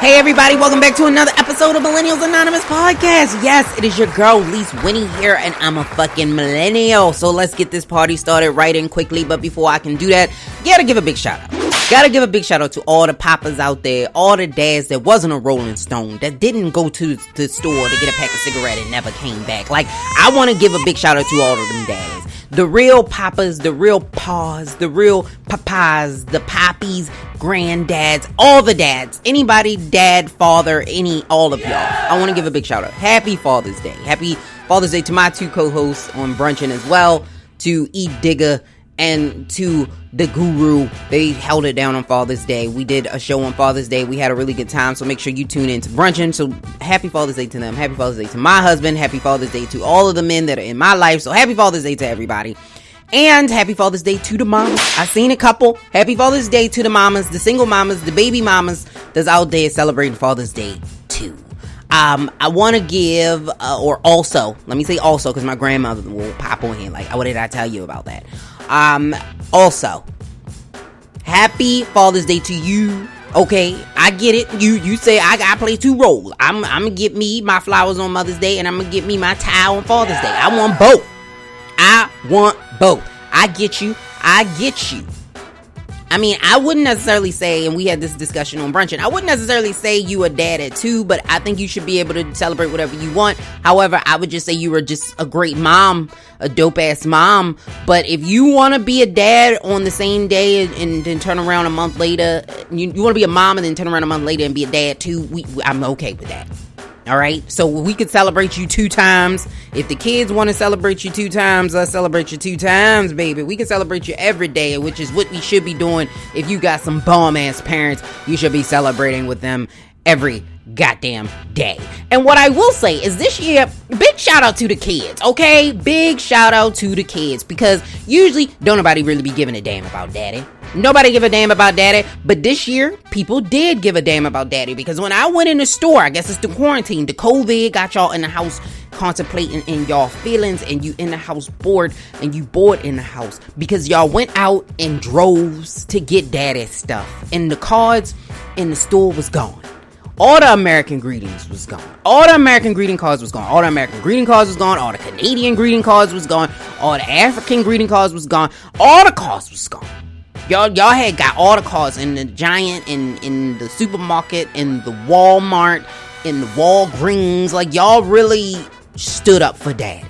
Hey everybody, welcome back to another episode of Millennialz Anonymous Podcast. Yes, it is your girl, Lise Winnie here, and I'm a fucking millennial. So let's get this party started right and quickly. But before I can do that, gotta give a big shout out. Gotta give a big shout out to all the papas out there, all the dads that wasn't a Rolling Stone, that didn't go to the store to get a pack of cigarette and never came back. Like, I want to give a big shout out to all of them daddies. The real papas, the real paws, the real papas, the poppies, granddads, all the dads, anybody, dad, father, all of y'all. I want to give a big shout out. Happy Father's Day. Happy Father's Day to my two co-hosts on Brunching as well, to E. Digger and to the Guru. They held it down on Father's Day. We did a show on Father's Day. We had a really good time, so make sure you tune in to Brunching. So happy Father's Day to them. Happy Father's Day to my husband. Happy Father's Day to all of the men that are in my life. So happy Father's Day to everybody. And happy Father's Day to the mamas. I seen a couple. Happy Father's Day to the mamas, the single mamas, the baby mamas that's out there celebrating Father's Day too. I want to give, or also, let me say also, because my grandmother will pop on here like, what did I tell you about that? Also, happy Father's Day to you. Okay, I get it. You say I play two roles. I'm gonna get me my flowers on Mother's Day, and I'm gonna get me my tie on Father's Day. I want both. I get you. I mean, I wouldn't necessarily say, and we had this discussion on Brunching, I wouldn't necessarily say you a dad at 2, but I think you should be able to celebrate whatever you want. However, I would just say you were just a great mom, a dope ass mom. But if you want to be a dad on the same day and then turn around a month later, you want to be a mom and then turn around a month later and be a dad too, I'm okay with that. All right, so we could celebrate you 2 times. If the kids want to celebrate you 2 times, let's celebrate you 2 times, baby. We can celebrate you every day, which is what we should be doing. If you got some bomb-ass parents, you should be celebrating with them every goddamn day. And what I will say is this year, big shout out to the kids, okay? Big shout out to the kids, because usually don't nobody really be giving a damn about daddy. Nobody give a damn about daddy, but this year, people did give a damn about daddy, because when I went in the store, I guess it's the quarantine, the COVID got y'all in the house contemplating in y'all feelings, and you in the house bored, and you bored in the house, because y'all went out in droves to get daddy stuff, and the cards in the store was gone. All the American greetings was gone. All the American greeting cards was gone. All the American greeting cards was gone. All the Canadian greeting cards was gone. All the African greeting cards was gone. All the cards was gone. Y'all had got all the cards in the Giant, in the supermarket, in the Walmart, in the Walgreens. Like, y'all really stood up for daddy.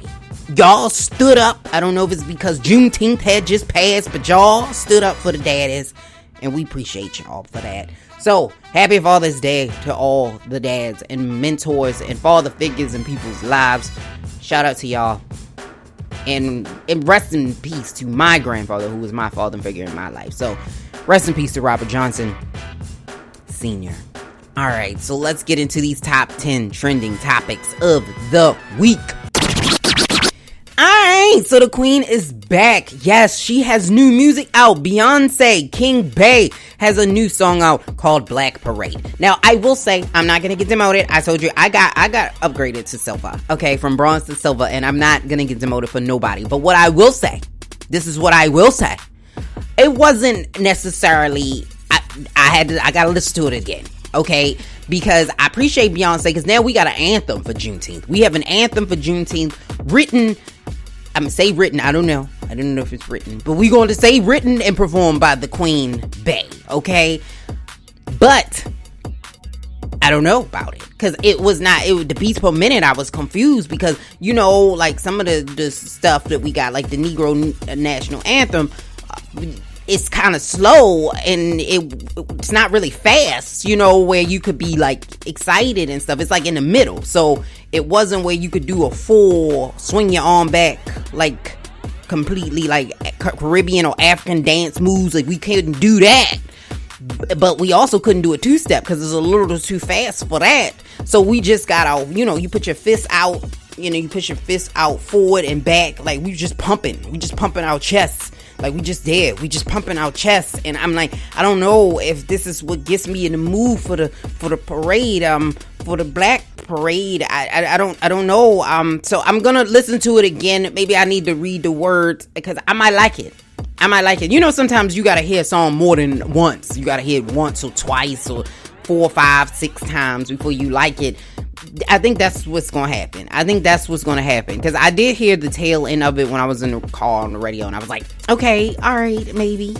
Y'all stood up. I don't know if it's because Juneteenth had just passed, but y'all stood up for the daddies, and we appreciate y'all for that. So, happy Father's Day to all the dads and mentors and father figures in people's lives. Shout out to y'all. And rest in peace to my grandfather, who was my father figure in my life. So, rest in peace to Robert Johnson Sr. All right, so let's get into these top 10 trending topics of the week. Alright, so the queen is back. Yes, she has new music out. Beyonce, King Bey, has a new song out called Black Parade. Now, I will say, I'm not gonna get demoted. I told you, I got upgraded to silver. Okay, from bronze to silver, and I'm not gonna get demoted for nobody. But what I will say, this is what I will say. It wasn't necessarily, I gotta listen to it again. Okay, because I appreciate Beyonce, because now we got an anthem for Juneteenth. We have an anthem for Juneteenth written. I'm gonna say written. I don't know if it's written, but we're going to say written and performed by the Queen Bey. Okay, but I don't know about it, because it was not. The beats per minute, I was confused, because you know, like some of the stuff that we got, like the Negro National Anthem. It's kind of slow, and it's not really fast, you know, where you could be like excited and stuff. It's like in the middle, so it wasn't where you could do a full swing your arm back, like completely like Caribbean or African dance moves. Like, we couldn't do that, but we also couldn't do a 2-step because it's a little too fast for that. So we just got out, you know, you put your fist out, you know, you push your fist out forward and back, like we just pumping our chests. Like, we just pumping our chests. And I'm like, I don't know if this is what gets me in the mood for the parade, for the Black Parade. I don't know. So I'm gonna listen to it again. Maybe I need to read the words, because I might like it. You know, sometimes you gotta hear a song more than once. You gotta hear it once or twice or 4, 5, 6 times before you like it. I think that's what's going to happen. Because I did hear the tail end of it when I was in the car on the radio, and I was like, okay, all right, maybe.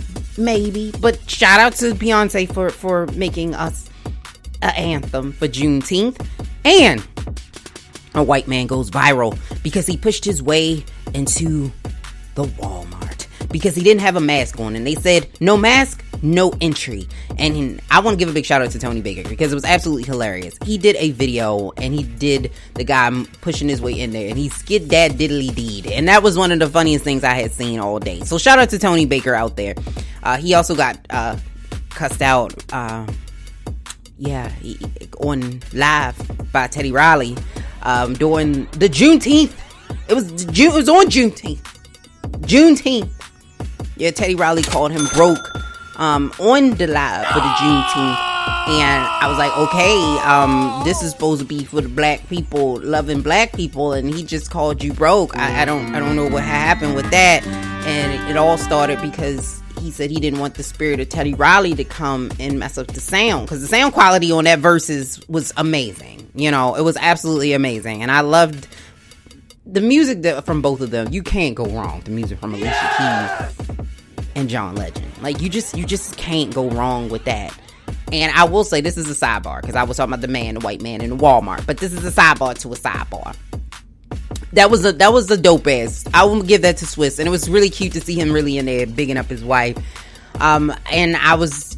But shout out to Beyonce for making us an anthem for Juneteenth. And a white man goes viral because he pushed his way into the Walmart because he didn't have a mask on, and they said no mask, no entry. And I want to give a big shout out to Tony Baker because it was absolutely hilarious. He did a video and he did the guy pushing his way in there, and he skid that diddly deed, and that was one of the funniest things I had seen all day. So shout out to Tony Baker out there. He also got cussed out on live by Teddy Riley during the Juneteenth. It was on Juneteenth. Yeah, Teddy Riley called him broke on the live for the Juneteenth, and I was like, okay, this is supposed to be for the black people, loving black people, and he just called you broke. I don't know what happened with that, and it all started because he said he didn't want the spirit of Teddy Riley to come and mess up the sound, because the sound quality on that verses was amazing. You know, it was absolutely amazing, and I loved the music from both of them. You can't go wrong. The music from Alicia Keys and John Legend, like you just can't go wrong with that. And I will say, this is a sidebar because I was talking about the white man in the Walmart, but this is a sidebar to a sidebar. That was a dope ass. I will give that to Swiss, and it was really cute to see him really in there bigging up his wife. And I was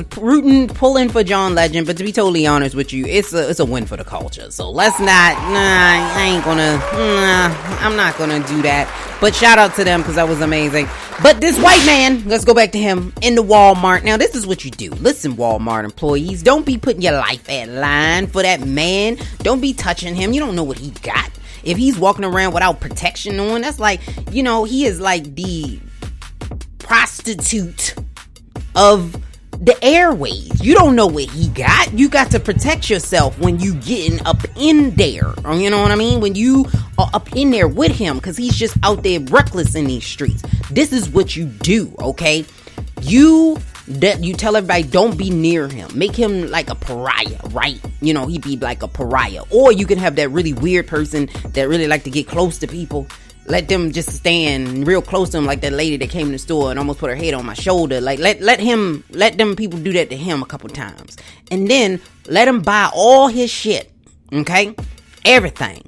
pulling for John Legend, but to be totally honest with you, it's a win for the culture. So let's not, I'm not gonna do that. But shout out to them because that was amazing. But this white man, let's go back to him in the Walmart. Now, this is what you do. Listen, Walmart employees, don't be putting your life at line for that man. Don't be touching him. You don't know what he got. If he's walking around without protection on, that's like, he is like the prostitute of the airways. You don't know what he got. You got to protect yourself when you getting up in there. You know what I mean? When you are up in there with him, because he's just out there reckless in these streets. This is what you do, okay? You tell everybody, don't be near him. Make him like a pariah, right? He'd be like a pariah. Or you can have that really weird person that really like to get close to people. Let them just stand real close to him, like that lady that came in the store and almost put her head on my shoulder. Like let them people do that to him a couple times, and then let him buy all his shit. Okay, everything,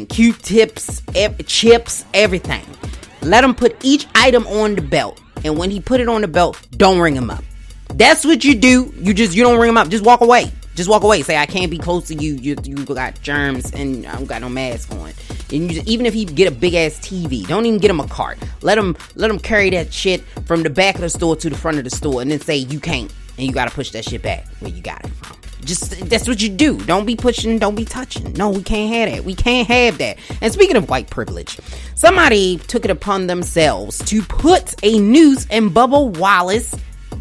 Q-tips, chips, everything. Let him put each item on the belt, and when he put it on the belt, don't ring him up. That's what you do. You don't ring him up. Just walk away. Say, I can't be close to you. You got germs and I don't got no mask on. And even if he get a big ass TV, don't even get him a cart. Let him carry that shit from the back of the store to the front of the store, and then say you can't, and you gotta push that shit back where you got it from. That's what you do. Don't be pushing. Don't be touching. No, we can't have that. We can't have that. And speaking of white privilege, somebody took it upon themselves to put a noose in Bubba Wallace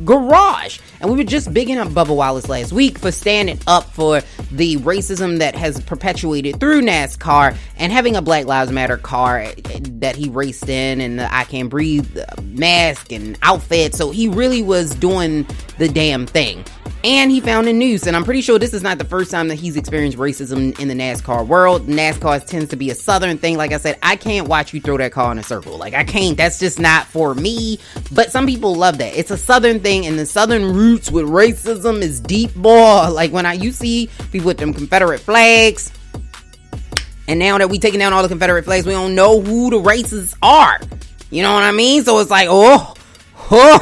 garage. And we were just bigging up Bubba Wallace last week for standing up for the racism that has perpetuated through NASCAR and having a Black Lives Matter car that he raced in, and the I Can't Breathe mask and outfit. So he really was doing the damn thing. And he found a noose, and I'm pretty sure this is not the first time that he's experienced racism in the NASCAR world. NASCAR tends to be a Southern thing. Like I said, I can't watch you throw that car in a circle. Like, I can't. That's just not for me. But some people love that. It's a Southern thing, and the Southern roots with racism is deep, boy. Like, when you see people with them Confederate flags, and now that we taking down all the Confederate flags, we don't know who the races are. You know what I mean? So it's like, I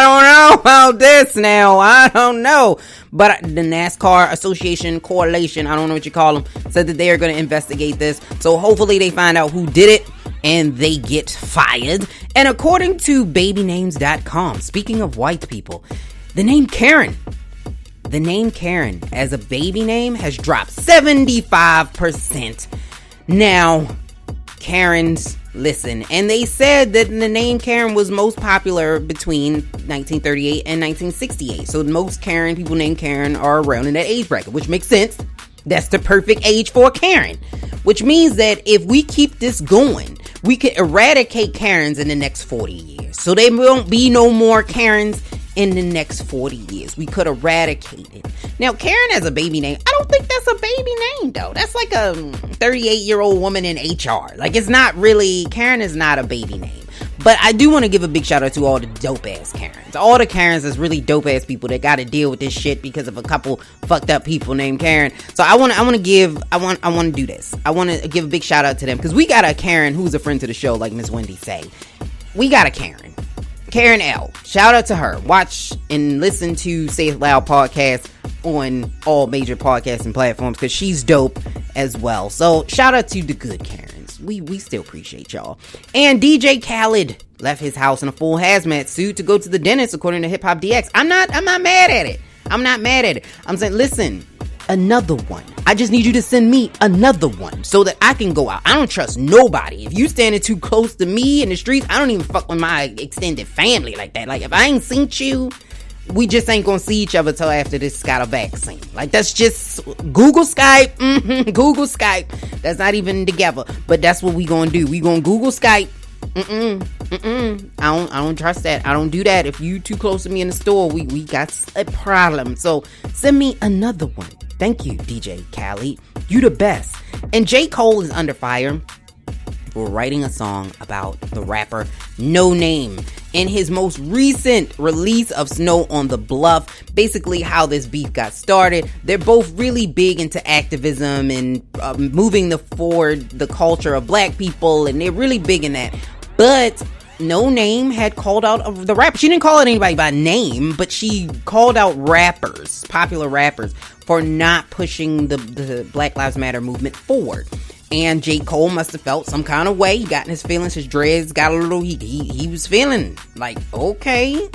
don't know about this now. I don't know. But the NASCAR Association Coalition, I don't know what you call them, said that they are going to investigate this. So hopefully they find out who did it and they get fired. And according to babynames.com, speaking of white people, the name Karen as a baby name has dropped 75%. Now, Karen's, listen, and they said that the name Karen was most popular between 1938 and 1968. So most people named Karen are around in that age bracket, which makes sense. That's the perfect age for a Karen, which means that if we keep this going, we could eradicate Karens in the next 40 years. So there won't be no more Karens in the next 40 years. We could eradicate it. Now, Karen as a baby name, I don't think that's a baby name, though. That's like a 38-year-old woman in HR. Like, it's not really, Karen is not a baby name. But I do want to give a big shout out to all the dope ass Karens. All the Karens is really dope ass people that got to deal with this shit because of a couple fucked up people named Karen. So I want to do this. I want to give a big shout out to them because we got a Karen who's a friend to the show, like Miss Wendy say. We got a Karen L. Shout out to her. Watch and listen to Say It Loud podcast on all major podcasting platforms because she's dope as well. So shout out to the good Karens. We still appreciate y'all. And DJ Khaled left his house in a full hazmat suit to go to the dentist, according to Hip Hop DX. I'm not mad at it. I'm saying, listen, another one. I just need you to send me another one so that I can go out. I don't trust nobody. If you standing too close to me in the streets, I don't even fuck with my extended family like that. Like, if I ain't seen you, we just ain't gonna see each other till after this got a vaccine. Like, that's just Google Skype. Google Skype. That's not even together, but that's what we gonna do. We gonna Google Skype. I don't trust that. I don't do that. If you too close to me in the store, we got a problem. So send me another one. Thank you, DJ Khaled. You the best. And J. Cole is under fire for writing a song about the rapper No Name in his most recent release of Snow on the Bluff. Basically how this beef got started. They're both really big into activism and moving forward the culture of black people, and they're really big in that. But No Name had called out the rapper. She didn't call out anybody by name, but she called out rappers, popular rappers, for not pushing the Black Lives Matter movement forward. And J. Cole must have felt some kind of way. He got in his feelings. His dreads got a little, he was feeling like, okay.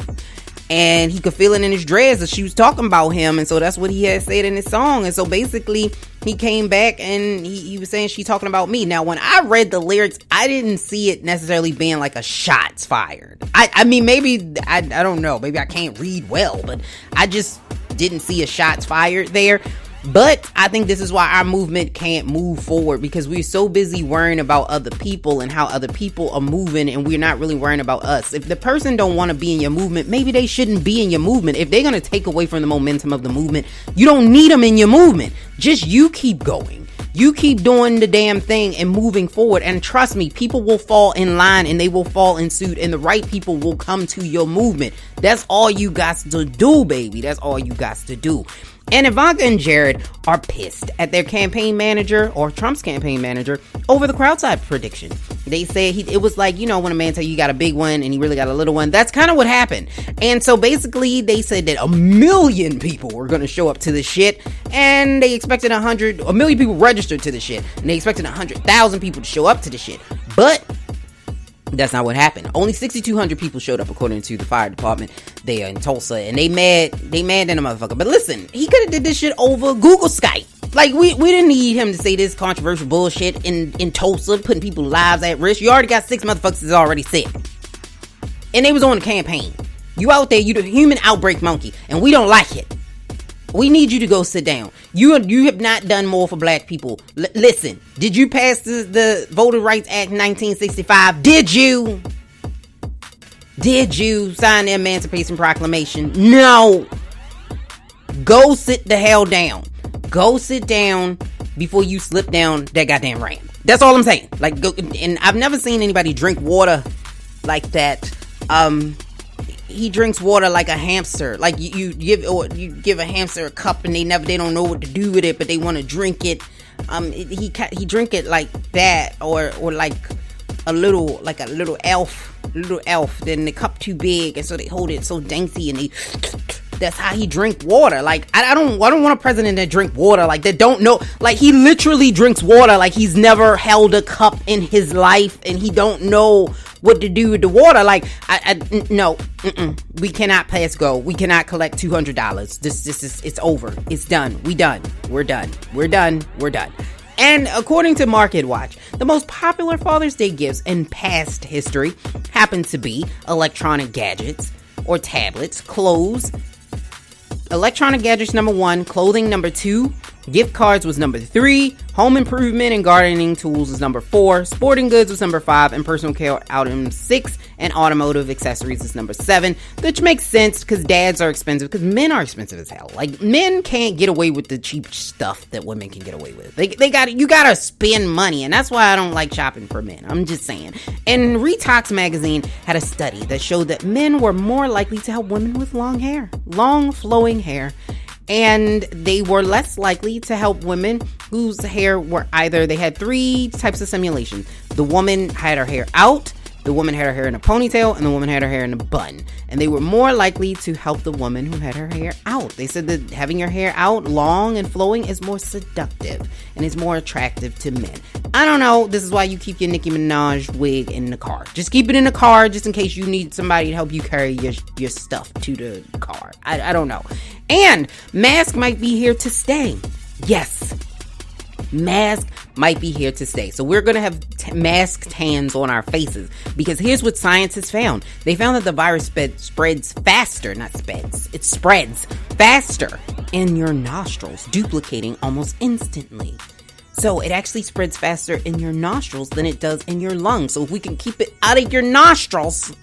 And he could feel it in his dreads that she was talking about him. And so that's what he had said in his song. And so basically he came back and he was saying, she talking about me. Now, when I read the lyrics, I didn't see it necessarily being like a shots fired. I mean, maybe, I don't know. Maybe I can't read well, but I just didn't see a shots fired there. But I think this is why our movement can't move forward, because we're so busy worrying about other people and how other people are moving, and we're not really worrying about us. If the person don't want to be in your movement, maybe they shouldn't be in your movement. If they're going to take away from the momentum of the movement, you don't need them in your movement. Just you keep going. You keep doing the damn thing and moving forward. And trust me, people will fall in line and they will fall in suit, and the right people will come to your movement. That's all you got to do, baby. That's all you got to do. And Ivanka and Jared are pissed at their campaign manager, or Trump's campaign manager, over the crowd size prediction. They said it was like, you know, when a man tell you got a big one and he really got a little one. That's kind of what happened. And so basically they said that 1 million people were going to show up to this shit, and they expected 1 million people registered to the shit, and they expected 100,000 people to show up to the shit. But that's not what happened. Only 6,200 people showed up, according to the fire department there in Tulsa, and they mad in a motherfucker. But listen, he could have did this shit over Google Skype. Like, we didn't need him to say this controversial bullshit in Tulsa, putting people's lives at risk. You already got 6 motherfuckers that's already sick, and they was on the campaign. You out there, you the human outbreak monkey, and we don't like it. We need you to go sit down. You have not done more for black people. Listen, did you pass the Voter Rights Act 1965? Did you? Did you sign the Emancipation Proclamation? No. Go sit the hell down. Go sit down before you slip down that goddamn ramp. That's all I'm saying. Like, go, and I've never seen anybody drink water like that. He drinks water like a hamster. Like you give a hamster a cup and they don't know what to do with it, but they want to drink it. He drink it like that, or like a little elf. Then the cup too big, and so they hold it so dainty, and that's how he drink water. Like, I don't want a president that drink water like that. Don't know. Like, he literally drinks water like he's never held a cup in his life, and he don't know what to do with the water. Like, no, we cannot pass go. We cannot collect $200. This is, it's over. It's done. We're done. And according to Market Watch, the most popular Father's Day gifts in past history happen to be electronic gadgets or tablets, clothes. Electronic gadgets, number 1, clothing, number 2, Gift cards was number 3. Home improvement and gardening tools was number 4. Sporting goods was number 5. And personal care items 6. And automotive accessories is number 7. Which makes sense because dads are expensive. Because men are expensive as hell. Like, men can't get away with the cheap stuff that women can get away with. You gotta spend money. And that's why I don't like shopping for men. I'm just saying. And Retox magazine had a study that showed that men were more likely to help women with long hair. Long flowing hair. And they were less likely to help women whose hair were either, they had 3 types of simulation. The woman had her hair out, the woman had her hair in a ponytail, and the woman had her hair in a bun. And they were more likely to help the woman who had her hair out. They said that having your hair out, long and flowing, is more seductive and is more attractive to men. I don't know. This is why you keep your Nicki Minaj wig in the car. Just keep it in the car just in case you need somebody to help you carry your stuff to the car. I don't know. And mask might be here to stay. Yes. Mask might be here to stay. So we're going to have mask tans on our faces because here's what science has found. They found that the virus spreads faster, not speds. It spreads faster in your nostrils, duplicating almost instantly. So it actually spreads faster in your nostrils than it does in your lungs. So if we can keep it out of your nostrils,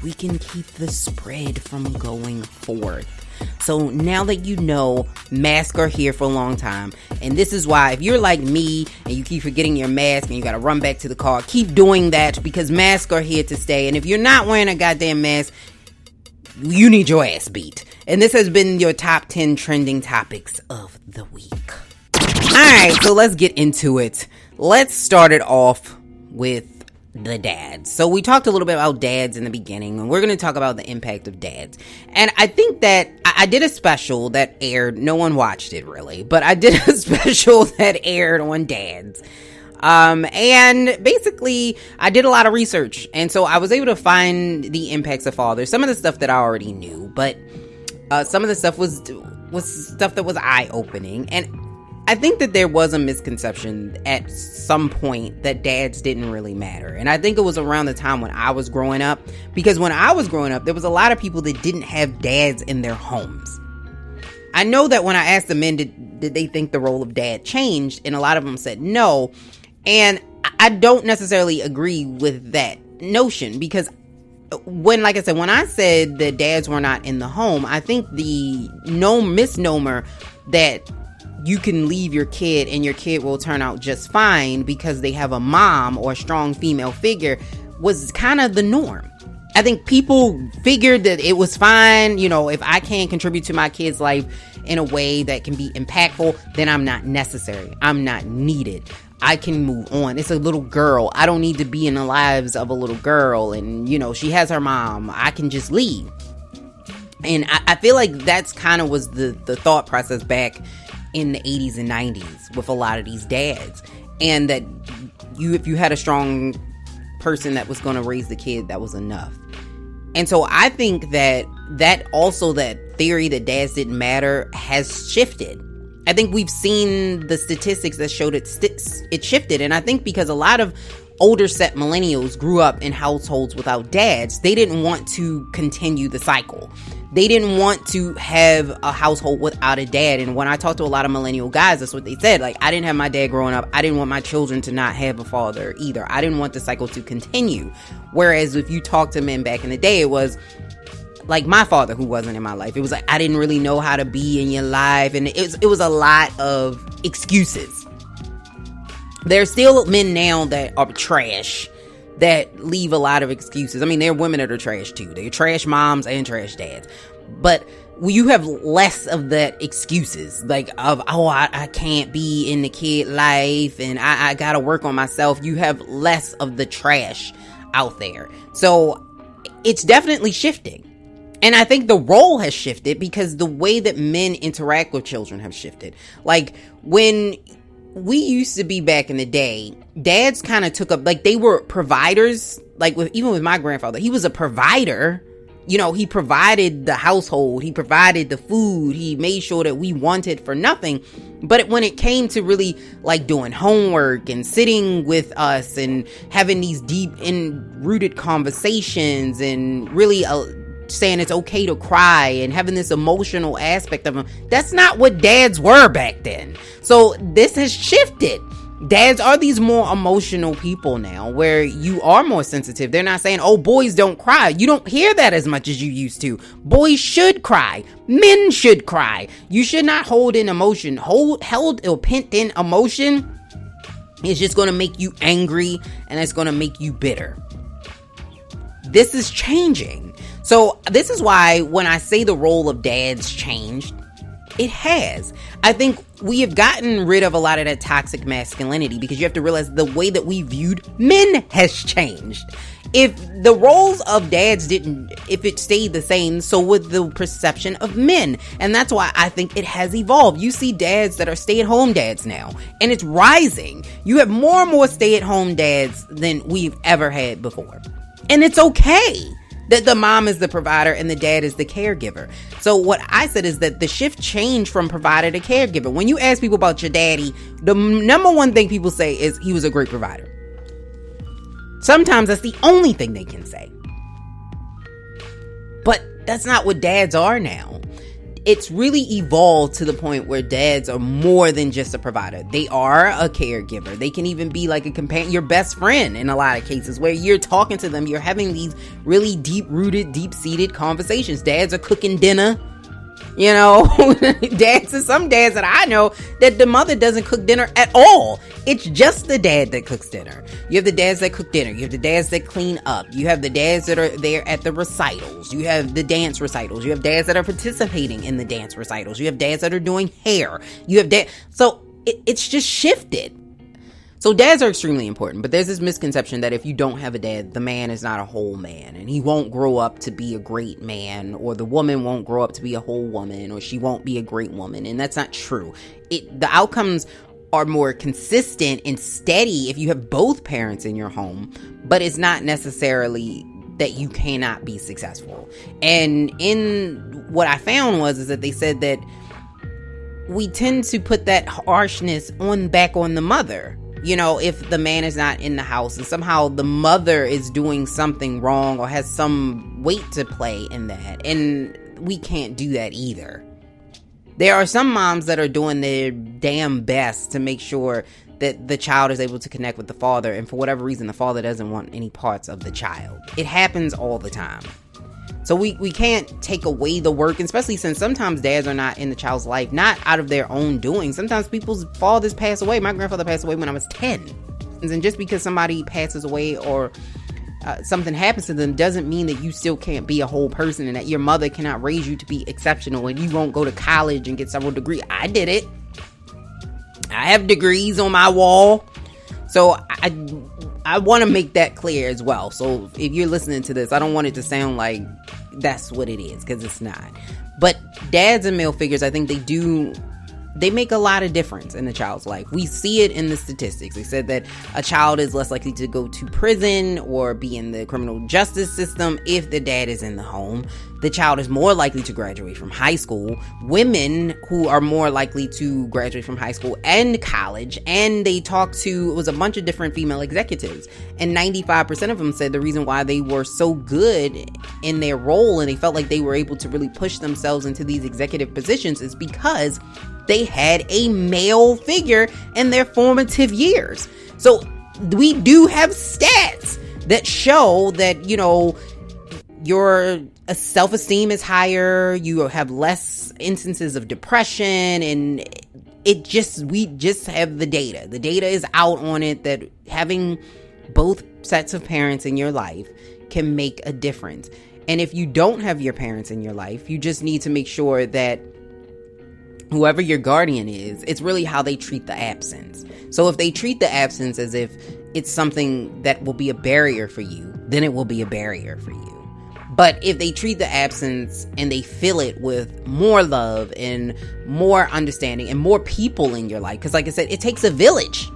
we can keep the spread from going forth. So now that you know, masks are here for a long time. And this is why if you're like me and you keep forgetting your mask and you got to run back to the car, keep doing that because masks are here to stay. And if you're not wearing a goddamn mask, you need your ass beat. And this has been your top 10 trending topics of the week. Alright, so let's get into it. Let's start it off with the dads. So we talked a little bit about dads in the beginning, and we're going to talk about the impact of dads. And I think that I did a special that aired. No one watched it really, but I did a special that aired on dads. And basically I did a lot of research. And so I was able to find the impacts of fathers. Some of the stuff that I already knew, but some of the stuff was stuff that was eye-opening. And I think that there was a misconception at some point that dads didn't really matter. And I think it was around the time when I was growing up. Because when I was growing up, there was a lot of people that didn't have dads in their homes. I know that when I asked the men, did they think the role of dad changed? And a lot of them said no. And I don't necessarily agree with that notion. Because like I said, when I said that dads were not in the home, I think the misnomer that you can leave your kid and your kid will turn out just fine because they have a mom or a strong female figure was kind of the norm. I think people figured that it was fine. You know, if I can't contribute to my kid's life in a way that can be impactful, then I'm not necessary. I'm not needed. I can move on. It's a little girl. I don't need to be in the lives of a little girl. And, you know, she has her mom. I can just leave. And I feel like that's kind of was the thought process back in the 80s and 90s with a lot of these dads. And that if you had a strong person that was going to raise the kid, that was enough. And so I think that theory that dads didn't matter has shifted. I think we've seen the statistics that showed it shifted. And I think because a lot of older set millennials grew up in households without dads, they didn't want to continue the cycle. They didn't want to have a household without a dad. And when I talked to a lot of millennial guys, that's what they said. Like, I didn't have my dad growing up. I didn't want my children to not have a father either. I didn't want the cycle to continue. Whereas if you talk to men back in the day, it was like my father who wasn't in my life. It was like, I didn't really know how to be in your life. And it was a lot of excuses. There's still men now that are trash that leave a lot of excuses. I mean, there are women that are trash too. They're trash moms and trash dads. But you have less of that excuses, like of, I can't be in the kid life and I gotta work on myself. You have less of the trash out there. So it's definitely shifting. And I think the role has shifted because the way that men interact with children have shifted. Like when we used to be back in the day, dads kind of took up, like they were providers. Like even with my grandfather, he was a provider. You know, he provided the household, he provided the food, he made sure that we wanted for nothing. But when it came to really like doing homework and sitting with us and having these deep and rooted conversations and really saying it's okay to cry and having this emotional aspect of them. That's not what dads were back then. So this has shifted. Dads are these more emotional people now, where you are more sensitive. They're not saying, oh, boys don't cry. You don't hear that as much as you used to. Boys should cry. Men should cry. You should not hold in emotion. Held or pent in emotion is just going to make you angry, and it's going to make you bitter. This is changing. So this is why when I say the role of dads changed, it has. I think we have gotten rid of a lot of that toxic masculinity, because you have to realize the way that we viewed men has changed. If the roles of dads if it stayed the same, so would the perception of men. And that's why I think it has evolved. You see dads that are stay-at-home dads now, and it's rising. You have more and more stay-at-home dads than we've ever had before. And it's okay that the mom is the provider and the dad is the caregiver. So what I said is that the shift changed from provider to caregiver. When you ask people about your daddy, the number one thing people say is he was a great provider. Sometimes that's the only thing they can say. But that's not what dads are now. It's really evolved to the point where dads are more than just a provider. They are a caregiver. They can even be like a companion, your best friend in a lot of cases, where you're talking to them. You're having these really deep-rooted, deep-seated conversations. Dads are cooking dinner. You know, some dads that I know that the mother doesn't cook dinner at all. It's just the dad that cooks dinner. You have the dads that cook dinner. You have the dads that clean up. You have the dads that are there at the recitals. You have the dance recitals. You have dads that are participating in the dance recitals. You have dads that are doing hair. You have dads. So it's just shifted. So dads are extremely important, but there's this misconception that if you don't have a dad, the man is not a whole man, and he won't grow up to be a great man, or the woman won't grow up to be a whole woman, or she won't be a great woman. And that's not true. The outcomes are more consistent and steady if you have both parents in your home, but it's not necessarily that you cannot be successful. And in what I found is that they said that we tend to put that harshness back on the mother. You know, if the man is not in the house and somehow the mother is doing something wrong or has some weight to play in that. And we can't do that either. There are some moms that are doing their damn best to make sure that the child is able to connect with the father. And for whatever reason, the father doesn't want any parts of the child. It happens all the time. So we can't take away the work, especially since sometimes dads are not in the child's life, not out of their own doing. Sometimes people's fathers pass away. My grandfather passed away when I was 10. And just because somebody passes away or something happens to them doesn't mean that you still can't be a whole person and that your mother cannot raise you to be exceptional and you won't go to college and get several degrees. I did it. I have degrees on my wall. So I want to make that clear as well. So if you're listening to this, I don't want it to sound like that's what it is, because it's not. But dads and male figures, I think they make a lot of difference in a child's life. We see it in the statistics. They said that a child is less likely to go to prison or be in the criminal justice system if the dad is in the home. The child is more likely to graduate from high school. Women who are more likely to graduate from high school and college. And they talked to, it was a bunch of different female executives. And 95% of them said the reason why they were so good in their role and they felt like they were able to really push themselves into these executive positions is because they had a male figure in their formative years. So we do have stats that show that, you know, your self-esteem is higher, you have less instances of depression, and we just have the data. The data is out on it that having both sets of parents in your life can make a difference. And if you don't have your parents in your life, you just need to make sure that whoever your guardian is, it's really how they treat the absence. So if they treat the absence as if it's something that will be a barrier for you, then it will be a barrier for you. But if they treat the absence and they fill it with more love and more understanding and more people in your life, because like I said, it takes a village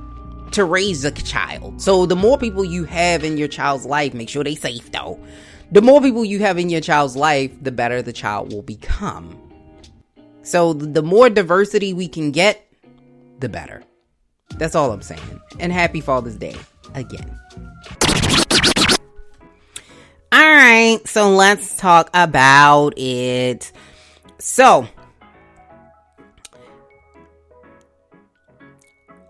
to raise a child. So the more people you have in your child's life, make sure they safe though. The more people you have in your child's life, the better the child will become. So the more diversity we can get, the better. That's all I'm saying. And happy Father's Day again. All right, so let's talk about it. So,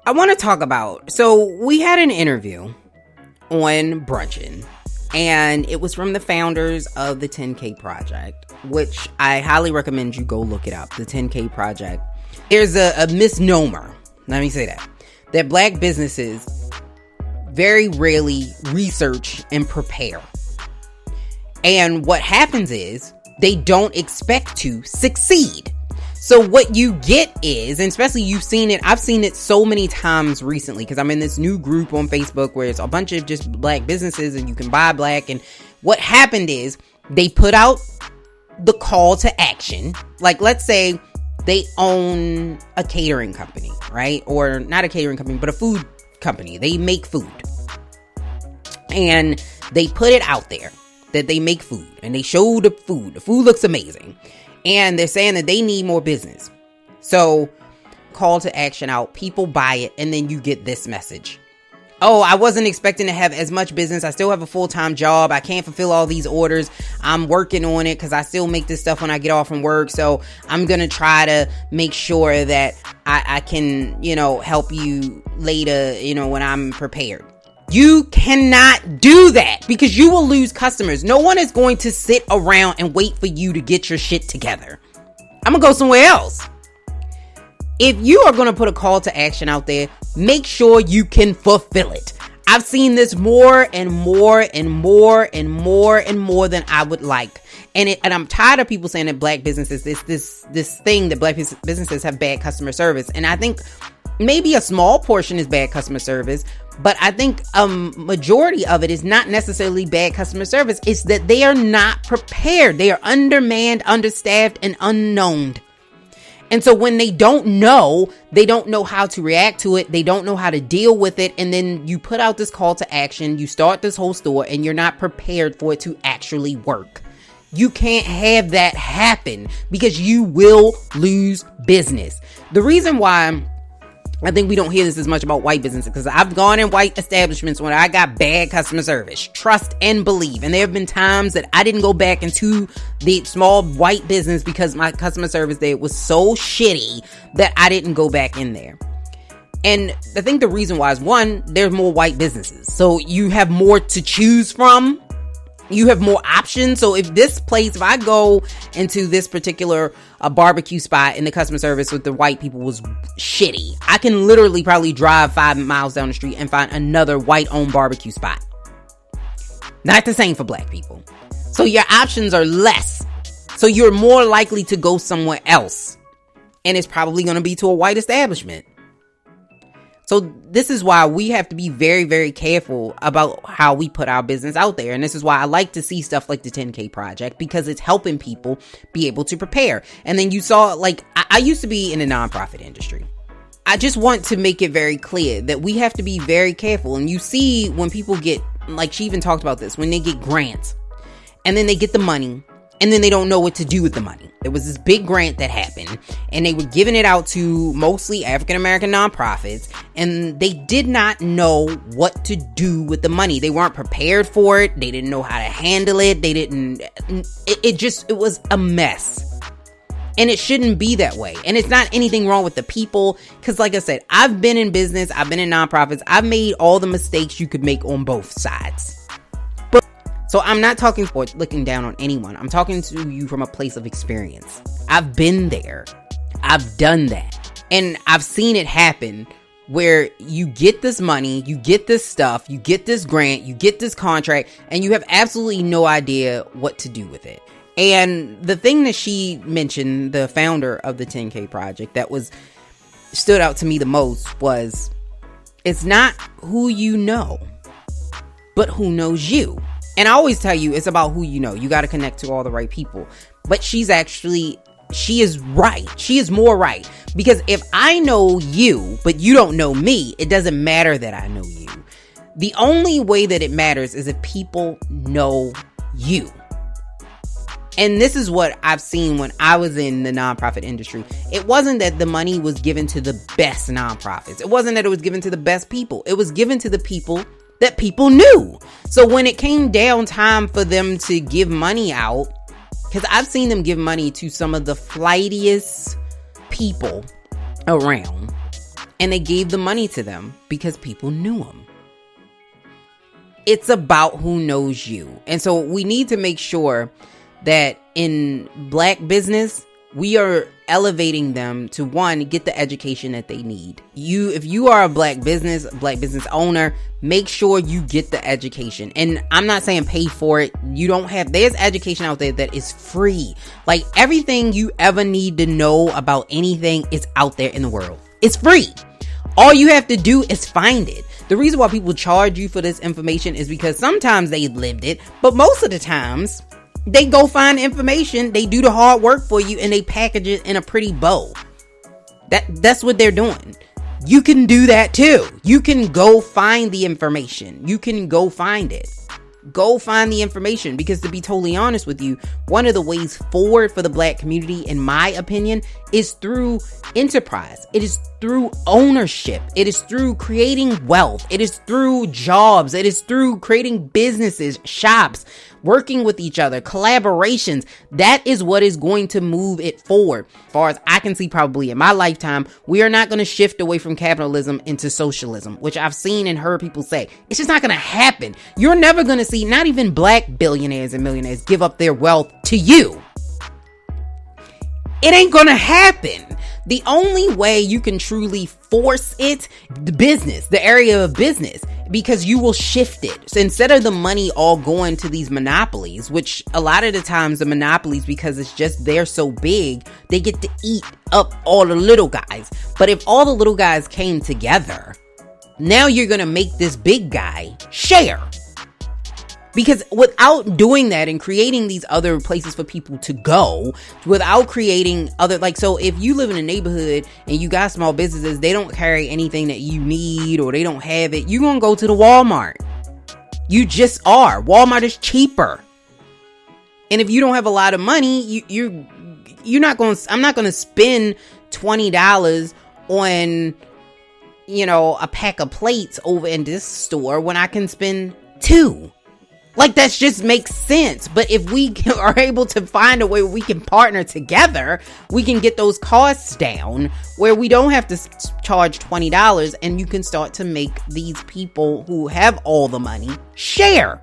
I want to talk about, we had an interview on Brunchin', and it was from the founders of the 10K Project, which I highly recommend you go look it up, the 10K Project. There's a misnomer, let me say that black businesses very rarely research and prepare. And what happens is they don't expect to succeed. So what you get is, and especially you've seen it, I've seen it so many times recently because I'm in this new group on Facebook where it's a bunch of just black businesses and you can buy black. And what happened is they put out the call to action. Like, let's say they own a catering company, right? Or not a catering company, but a food company. They make food. And they put it out there that they make food and they show the food. The food looks amazing. And they're saying that they need more business. So call to action out, people buy it, and then you get this message. Oh, I wasn't expecting to have as much business. I still have a full-time job. I can't fulfill all these orders. I'm working on it because I still make this stuff when I get off from work. So I'm going to try to make sure that I can, help you later, when I'm prepared. You cannot do that because you will lose customers. No one is going to sit around and wait for you to get your shit together. I'm going to go somewhere else. If you are going to put a call to action out there, make sure you can fulfill it. I've seen this more and more and more and more and more than I would like. And I'm tired of people saying that black businesses, this thing that black businesses have bad customer service. And I think maybe a small portion is bad customer service, but I think a majority of it is not necessarily bad customer service. It's that they are not prepared. They are undermanned, understaffed, and unknown. And so when they don't know how to react to it. They don't know how to deal with it. And then you put out this call to action. You start this whole store and you're not prepared for it to actually work. You can't have that happen because you will lose business. The reason why I think we don't hear this as much about white businesses because I've gone in white establishments when I got bad customer service. Trust and believe. And there have been times that I didn't go back into the small white business because my customer service there was so shitty that I didn't go back in there. And I think the reason why is, one, there's more white businesses. So you have more to choose from. You have more options. So if I go into this particular barbecue spot and the customer service with the white people was shitty, I can literally probably drive 5 miles down the street and find another white-owned barbecue spot. Not the same for black people. So your options are less. So you're more likely to go somewhere else. And it's probably going to be to a white establishment. So this is why we have to be very, very careful about how we put our business out there. And this is why I like to see stuff like the 10K Project, because it's helping people be able to prepare. And then you saw, like, I used to be in the nonprofit industry. I just want to make it very clear that we have to be very careful. And you see when people get, like she even talked about this, when they get grants and then they get the money and then they don't know what to do with the money. There was this big grant that happened and they were giving it out to mostly African-American nonprofits, and they did not know what to do with the money. They weren't prepared for it. They didn't know how to handle it. It was a mess. And it shouldn't be that way. And it's not anything wrong with the people. Because like I said, I've been in business. I've been in nonprofits. I've made all the mistakes you could make on both sides. So I'm not talking for looking down on anyone. I'm talking to you from a place of experience. I've been there. I've done that. And I've seen it happen where you get this money, you get this stuff, you get this grant, you get this contract, and you have absolutely no idea what to do with it. And the thing that she mentioned, the founder of the 10K Project, that stood out to me the most was, it's not who you know, but who knows you. And I always tell you, it's about who you know. You got to connect to all the right people. But she is right. She is more right. Because if I know you, but you don't know me, it doesn't matter that I know you. The only way that it matters is if people know you. And this is what I've seen when I was in the nonprofit industry. It wasn't that the money was given to the best nonprofits. It wasn't that it was given to the best people. It was given to the people that people knew. So when it came down time for them to give money out, because I've seen them give money to some of the flightiest people around, and they gave the money to them because people knew them. It's about who knows you. And so we need to make sure that in black business, we are elevating them to, one, get the education that they need. If you are a black business owner, make sure you get the education. And I'm not saying pay for it. There's education out there that is free. Like, everything you ever need to know about anything is out there in the world. It's free. All you have to do is find it. The reason why people charge you for this information is because sometimes they lived it, but most of the times they go find information, they do the hard work for you, and they package it in a pretty bow. That's what they're doing. You can do that too. You can go find the information. You can go find it. Go find the information, because to be totally honest with you, one of the ways forward for the black community, in my opinion, is through enterprise. It is through ownership. It is through creating wealth. It is through jobs. It is through creating businesses, shops, working with each other, collaborations. That is what is going to move it forward. As far as I can see, probably in my lifetime, we are not going to shift away from capitalism into socialism, which I've seen and heard people say. It's just not going to happen. You're never going to see, not even black billionaires and millionaires, give up their wealth to you. It ain't going to happen. The only way you can truly force it, the area of business, because you will shift it. So instead of the money all going to these monopolies, which a lot of the times the monopolies, because it's just they're so big, they get to eat up all the little guys. But if all the little guys came together, now you're going to make this big guy share. Because without doing that and creating these other places for people to go, without creating so if you live in a neighborhood and you got small businesses, they don't carry anything that you need or they don't have it, you're going to go to the Walmart. You just are. Walmart is cheaper. And if you don't have a lot of money, I'm not going to spend $20 on, a pack of plates over in this store when I can spend $2. Like, that just makes sense. But if we are able to find a way where we can partner together, we can get those costs down where we don't have to charge $20, and you can start to make these people who have all the money share.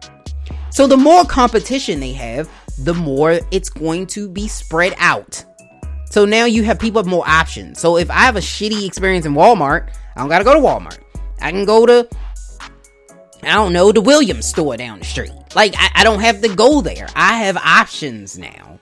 So the more competition they have, the more it's going to be spread out. So now you have people have more options. So if I have a shitty experience in Walmart, I don't got to go to Walmart. I can go to, the Williams store down the street. Like, I don't have to go there. I have options now.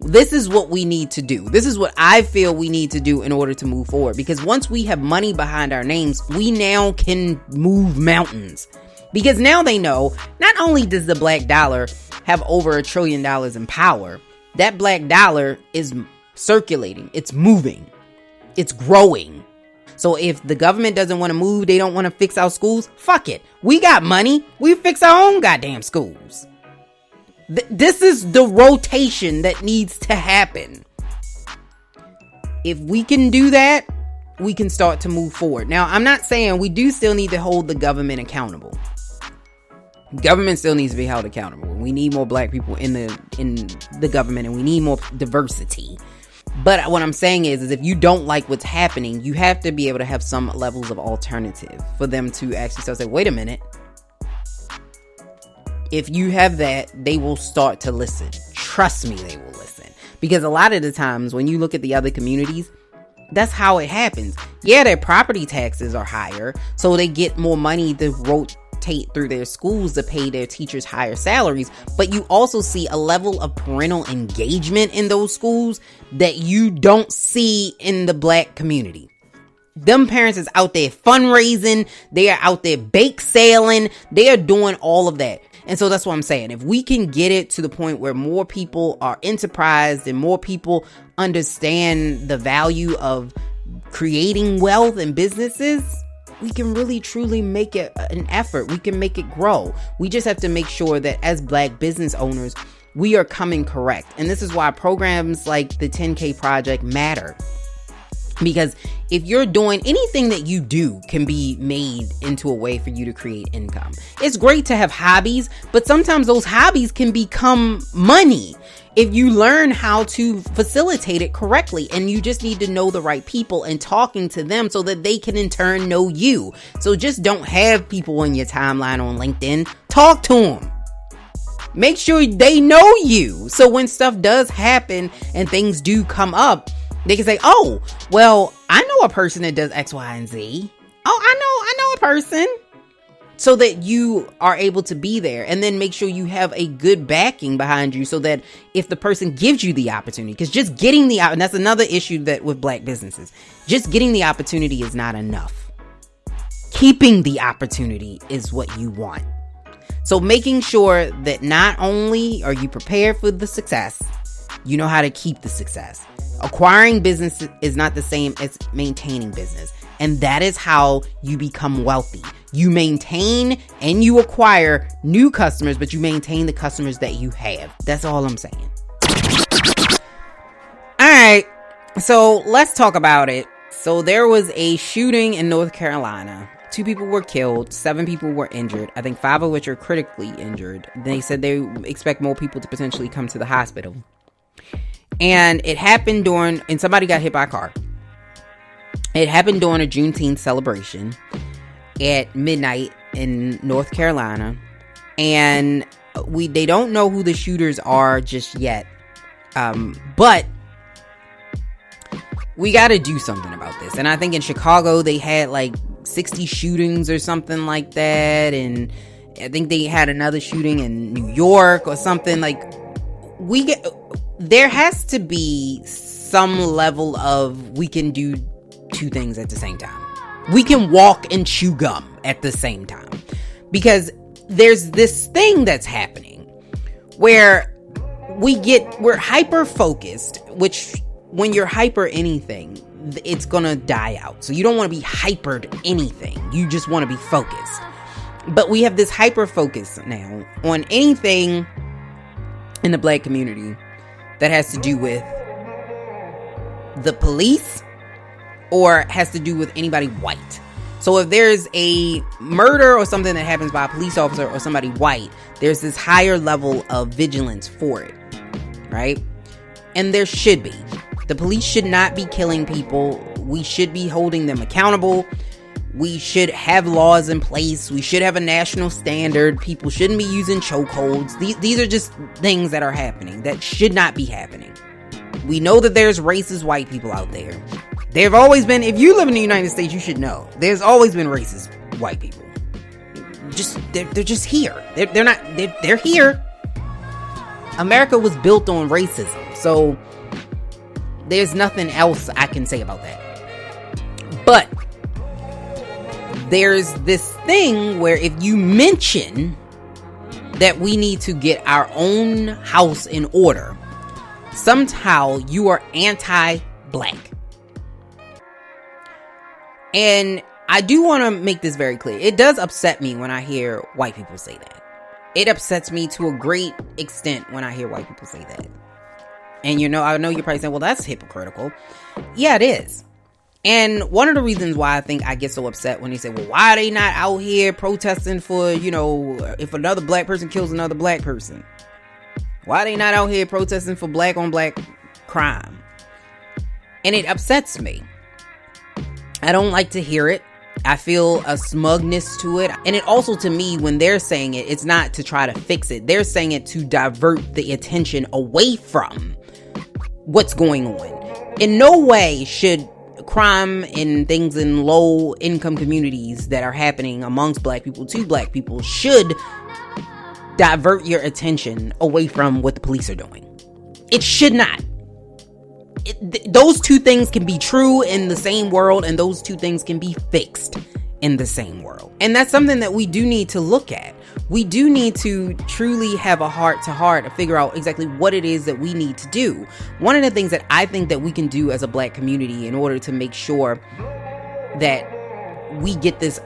This is what we need to do. This is what I feel we need to do in order to move forward. Because once we have money behind our names, we now can move mountains. Because now they know, not only does the black dollar have over $1 trillion in power, that black dollar is circulating. It's moving. It's growing. So if the government doesn't want to move, they don't want to fix our schools, fuck it. We got money. We fix our own goddamn schools. This is the rotation that needs to happen. If we can do that, we can start to move forward. Now, I'm not saying we do still need to hold the government accountable. Government still needs to be held accountable. We need more black people in the government, and we need more diversity. But what I'm saying is if you don't like what's happening, you have to be able to have some levels of alternative for them to actually start saying, wait a minute. If you have that, they will start to listen. Trust me, they will listen. Because a lot of the times when you look at the other communities, that's how it happens. Yeah, their property taxes are higher, so they get more money to rotate through their schools to pay their teachers higher salaries, but you also see a level of parental engagement in those schools that you don't see in the black community. Them parents is out there fundraising, they are out there bake selling, they are doing all of that. And so that's what I'm saying. If we can get it to the point where more people are enterprised and more people understand the value of creating wealth and businesses, we can really truly make it an effort. We can make it grow. We just have to make sure that as black business owners, we are coming correct. And this is why programs like the 10K Project matter. Because if you're doing anything that you do can be made into a way for you to create income. It's great to have hobbies, but sometimes those hobbies can become money if you learn how to facilitate it correctly. And you just need to know the right people and talking to them so that they can in turn know you. So just don't have people in your timeline on LinkedIn. Talk to them. Make sure they know you. So when stuff does happen and things do come up, they can say, oh, well, I know a person that does X, Y, and Z. Oh, I know a person. So that you are able to be there, and then make sure you have a good backing behind you so that if the person gives you the opportunity, because just getting and that's another issue that with Black businesses, just getting the opportunity is not enough. Keeping the opportunity is what you want. So making sure that not only are you prepared for the success, you know how to keep the success. Acquiring business is not the same as maintaining business. And that is how you become wealthy. You maintain and you acquire new customers, but you maintain the customers that you have. That's all I'm saying. All right. So let's talk about it. So there was a shooting in North Carolina. 2 people were killed. 7 people were injured. I think 5 of which are critically injured. They said they expect more people to potentially come to the hospital. And it happened and somebody got hit by a car. It happened during a Juneteenth celebration at midnight in North Carolina. And they don't know who the shooters are just yet. But we got to do something about this. And I think in Chicago, they had like 60 shootings or something like that. And I think they had another shooting in New York or something. Like, there has to be some level of we can do 2 things at the same time. We can walk and chew gum at the same time, because there's this thing that's happening where we're hyper focused, which when you're hyper anything, it's gonna die out. So you don't want to be hypered anything. You just want to be focused. But we have this hyper focus now on anything in the Black community that has to do with the police or has to do with anybody white. So if there's a murder or something that happens by a police officer or somebody white, there's this higher level of vigilance for it, right? And there should be. The police should not be killing people. We should be holding them accountable. We should have laws in place. We should have a national standard. People shouldn't be using chokeholds. These are just things that are happening that should not be happening. We know that there's racist white people out there. There have always been, if you live in the United States, you should know. There's always been racist white people. They're just here. They're here. America was built on racism. So there's nothing else I can say about that. But there's this thing where if you mention that we need to get our own house in order, somehow you are anti-Black. And I do want to make this very clear. It does upset me when I hear white people say that. It upsets me to a great extent when I hear white people say that. And I know you're probably saying, well, that's hypocritical. Yeah, it is. And one of the reasons why I think I get so upset when they say, well, why are they not out here protesting for, if another Black person kills another Black person? Why are they not out here protesting for Black on Black crime? And it upsets me. I don't like to hear it. I feel a smugness to it. And it also, to me, when they're saying it, it's not to try to fix it. They're saying it to divert the attention away from what's going on. In no way should crime and things in low income communities that are happening amongst Black people to Black people should divert your attention away from what the police are doing. It should not. Those 2 things can be true in the same world, and those 2 things can be fixed in the same world. And that's something that we do need to look at. We do need to truly have a heart to heart to figure out exactly what it is that we need to do. One of the things that I think that we can do as a Black community in order to make sure that we get this,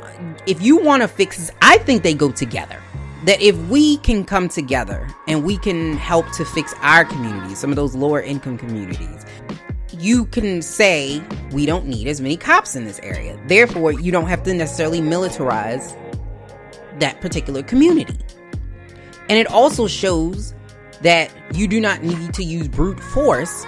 if you want to fix this, I think they go together. That if we can come together and we can help to fix our communities, some of those lower income communities, you can say we don't need as many cops in this area. Therefore, you don't have to necessarily militarize that particular community. And it also shows that you do not need to use brute force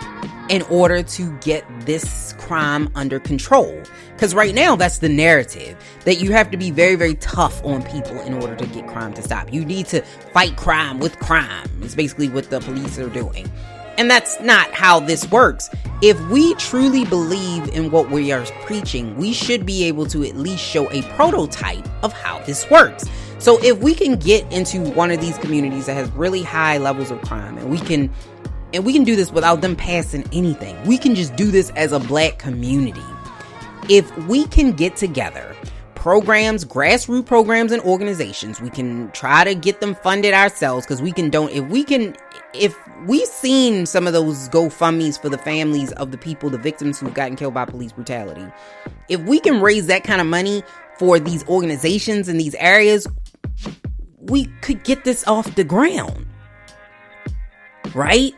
in order to get this crime under control. Because right now, that's the narrative, that you have to be very, very tough on people in order to get crime to stop. You need to fight crime with crime. It's basically what the police are doing. And that's not how this works. If we truly believe in what we are preaching, we should be able to at least show a prototype of how this works. So if we can get into one of these communities that has really high levels of crime, and we can do this without them passing anything. We can just do this as a black community. If we can get together, programs, grassroots programs and organizations, we can try to get them funded ourselves, because if we've seen some of those GoFundMes for the families of the people, the victims who've gotten killed by police brutality. If we can raise that kind of money for these organizations in these areas, we could get this off the ground. Right?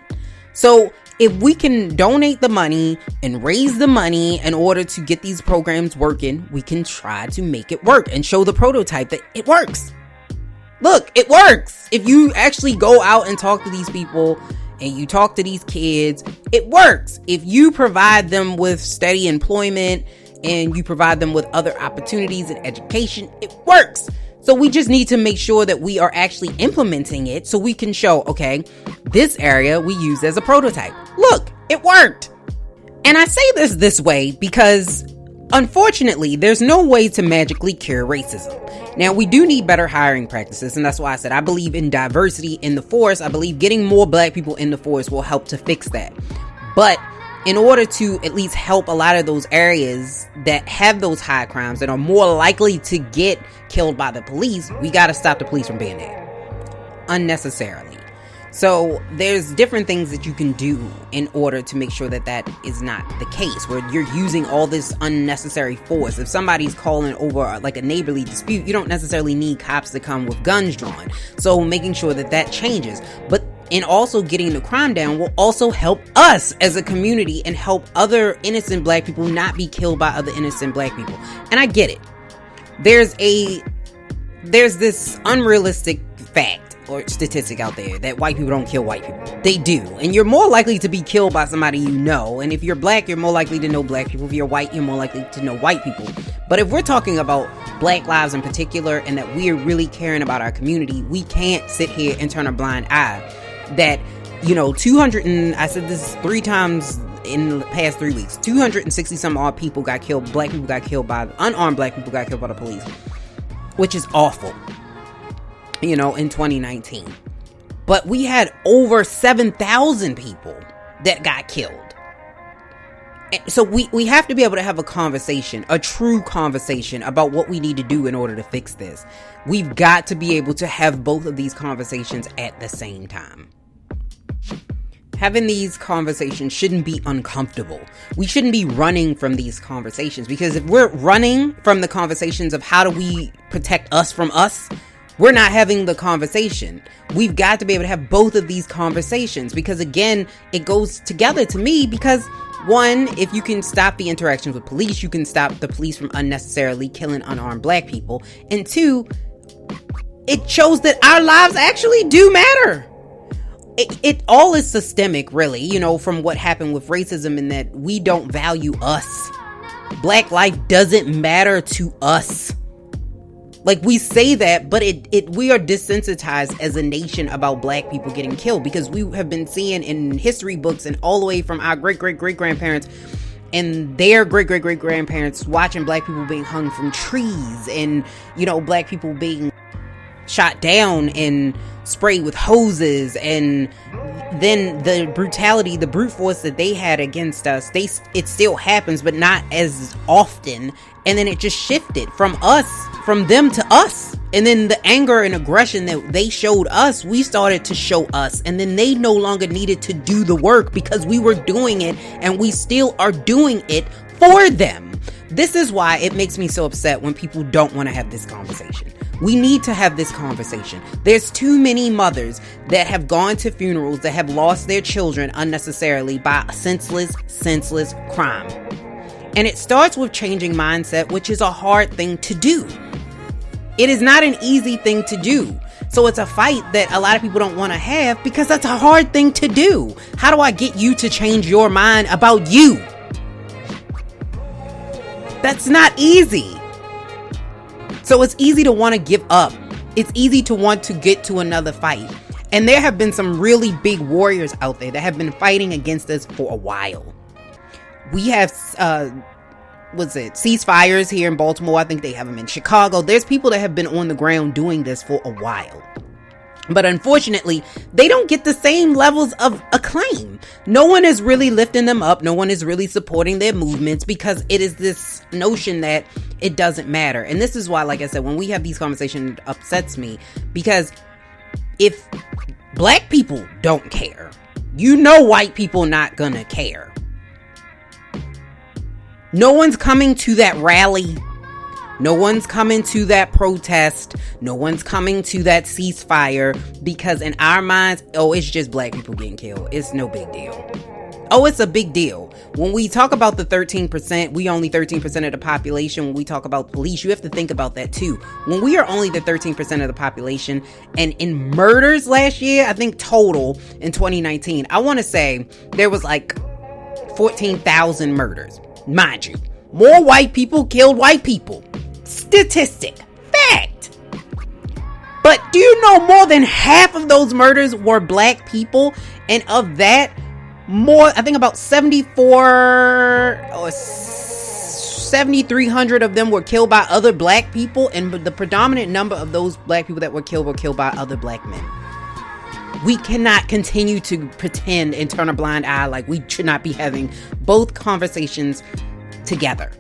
So if we can donate the money and raise the money in order to get these programs working, we can try to make it work and show the prototype that it works. Look, it works. If you actually go out and talk to these people and you talk to these kids, it works. If you provide them with steady employment and you provide them with other opportunities and education, it works. So we just need to make sure that we are actually implementing it so we can show, okay, this area we use as a prototype. Look, it worked. And I say this way because unfortunately, there's no way to magically cure racism. Now, we do need better hiring practices, and that's why I said I believe in diversity in the force. I believe getting more black people in the force will help to fix that. But in order to at least help a lot of those areas that have those high crimes and are more likely to get killed by the police, we got to stop the police from being there unnecessarily. So there's different things that you can do in order to make sure that that is not the case, where you're using all this unnecessary force. If somebody's calling over like a neighborly dispute, you don't necessarily need cops to come with guns drawn. So making sure that that changes. But in also getting the crime down will also help us as a community and help other innocent black people not be killed by other innocent black people. And I get it. There's this unrealistic fact or statistic out there that white people don't kill white people. They do. And you're more likely to be killed by somebody you know. And if you're black, you're more likely to know black people. If you're white, you're more likely to know white people. But if we're talking about black lives in particular, and that we're really caring about our community, we can't sit here and turn a blind eye that, you know, I said this 3 times in the past 3 weeks, 260 some odd people got killed. Black people got killed unarmed black people got killed by the police, which is awful. You know, in 2019. But we had over 7,000 people that got killed. And so we have to be able to have a conversation, a true conversation about what we need to do in order to fix this. We've got to be able to have both of these conversations at the same time. Having these conversations shouldn't be uncomfortable. We shouldn't be running from these conversations, because if we're running from the conversations of how do we protect us from us, we're not having the conversation. We've got to be able to have both of these conversations, because again, it goes together to me, because one, if you can stop the interactions with police, you can stop the police from unnecessarily killing unarmed black people. And two, it shows that our lives actually do matter. It all is systemic, really, you know, from what happened with racism, in that we don't value us. Black life doesn't matter to us. Like, we say that, but we are desensitized as a nation about black people getting killed, because we have been seeing in history books and all the way from our great-great-great-grandparents and their great-great-great-grandparents watching black people being hung from trees, and, you know, black people being shot down and sprayed with hoses, and then the brutality, the brute force that they had against us, it still happens, but not as often. And then it just shifted from them to us. And then the anger and aggression that they showed us, we started to show us. And then they no longer needed to do the work, because we were doing it, and we still are doing it for them. This is why it makes me so upset when people don't want to have this conversation. We need to have this conversation. There's too many mothers that have gone to funerals that have lost their children unnecessarily by senseless crime. And it starts with changing mindset, which is a hard thing to do. It is not an easy thing to do. So it's a fight that a lot of people don't want to have because that's a hard thing to do. How do I get you to change your mind about you? That's not easy. So it's easy to want to give up. It's easy to want to get to another fight. And there have been some really big warriors out there that have been fighting against us for a while. We have, ceasefires here in Baltimore. I think they have them in Chicago. There's people that have been on the ground doing this for a while. But unfortunately, they don't get the same levels of acclaim. No one is really lifting them up. No one is really supporting their movements because it is this notion that it doesn't matter. And this is why, like I said, when we have these conversations, it upsets me because if black people don't care, you know white people not gonna care. No one's coming to that rally. No one's coming to that protest. No one's coming to that ceasefire because in our minds, oh, it's just black people getting killed. It's no big deal. Oh, it's a big deal. When we talk about the 13%, we only 13% of the population. When we talk about police, you have to think about that too. When we are only the 13% of the population, and in murders last year, I think total in 2019, I want to say there was like 14,000 murders. Mind you, more white people killed white people. Statistic. Fact. But do you know more than half of those murders were black people? And of that, more, I think about 74 or 7,300 of them were killed by other black people. And the predominant number of those black people that were killed by other black men. We cannot continue to pretend and turn a blind eye like we should not be having both conversations together.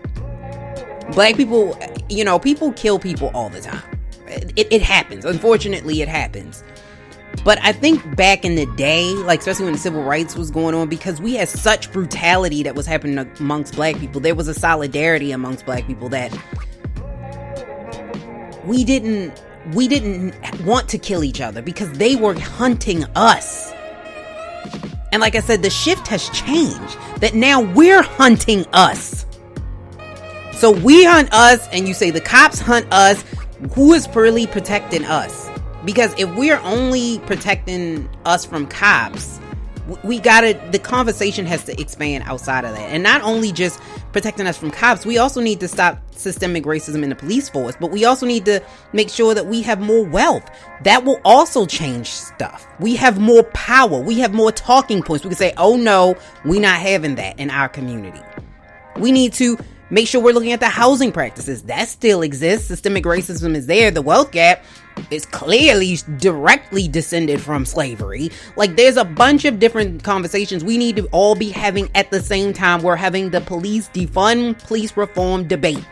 Black people, you know, people kill people all the time. It happens. Unfortunately, it happens. But I think back in the day, like especially when the civil rights was going on, because we had such brutality that was happening amongst black people, there was a solidarity amongst black people that we didn't want to kill each other because they were hunting us. And like I said, the shift has changed that now we're hunting us. So we hunt us and you say the cops hunt us. Who is really protecting us? Because if we're only protecting us from cops, the conversation has to expand outside of that. And not only just protecting us from cops, we also need to stop systemic racism in the police force, but we also need to make sure that we have more wealth. That will also change stuff. We have more power. We have more talking points. We can say, oh no, we're not having that in our community. We need to make sure we're looking at the housing practices. That still exists. Systemic racism is there. The wealth gap is clearly directly descended from slavery. Like there's a bunch of different conversations we need to all be having at the same time. We're having the police defund, police reform debate.